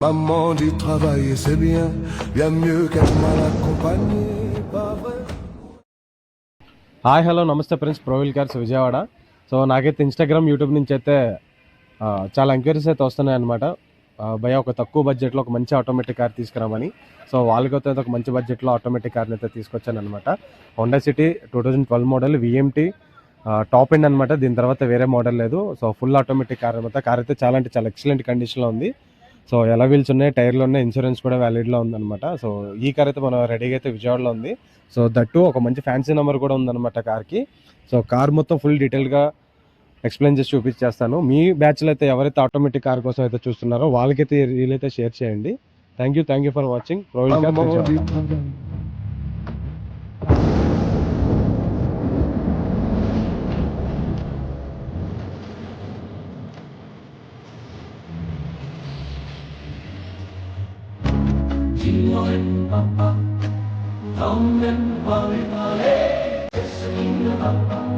Maman dit travailler c'est bien, bien mieux qu'être mal accompagné, pas vrai? Hi hello నమస్తే friends ప్రోవిల్ cars Vijayawada. So నాకైతే Instagram YouTube నుంచి అయితే చాలా enquiries అయితే వస్తున్నాయి అనమాట. భయ ఒక తక్కువ బడ్జెట్లో ఒక మంచి ఆటోమేటిక్ కార్ తీసుకురామని. సో వాళ్ళకైతే ఒక మంచి బడ్జెట్లో ఆటోమేటిక్ కార్ని అయితే తీసుకొచ్చాను అనమాట. Honda city 2012 model VMT top end అనమాట. దీని తర్వాత వేరే మోడల్ లేదు. సో ఫుల్ ఆటోమేటిక్ కార్ అనమాట. కార్ అయితే చాలా అంటే చాలా ఎక్సలెంట్ కండిషన్లో ఉంది. సో ఎలా వీల్స్ ఉన్నాయి, టైర్లు ఉన్నాయి, ఇన్సూరెన్స్ కూడా వ్యాలిడ్లో ఉందన్నమాట. సో ఈ కార్ అయితే మనం రెడీగా అయితే విజయవాడలో ఉంది. సో దట్టు ఒక మంచి ఫ్యాన్సీ నెంబర్ కూడా ఉందన్నమాట కార్కి. సో కార్ మొత్తం ఫుల్ డీటెయిల్గా ఎక్స్ప్లెయిన్ చేసి చూపించేస్తాను. మీ బ్యాచ్లో అయితే ఎవరైతే ఆటోమేటిక్ కార్ కోసం అయితే చూస్తున్నారో వాళ్ళకైతే రీల్ అయితే షేర్ చేయండి. థ్యాంక్ యూ ఫర్ వాచింగ్ ప్రోవిల్ Maman కార్స్. dit travailler. Emmène parler, parler, c'est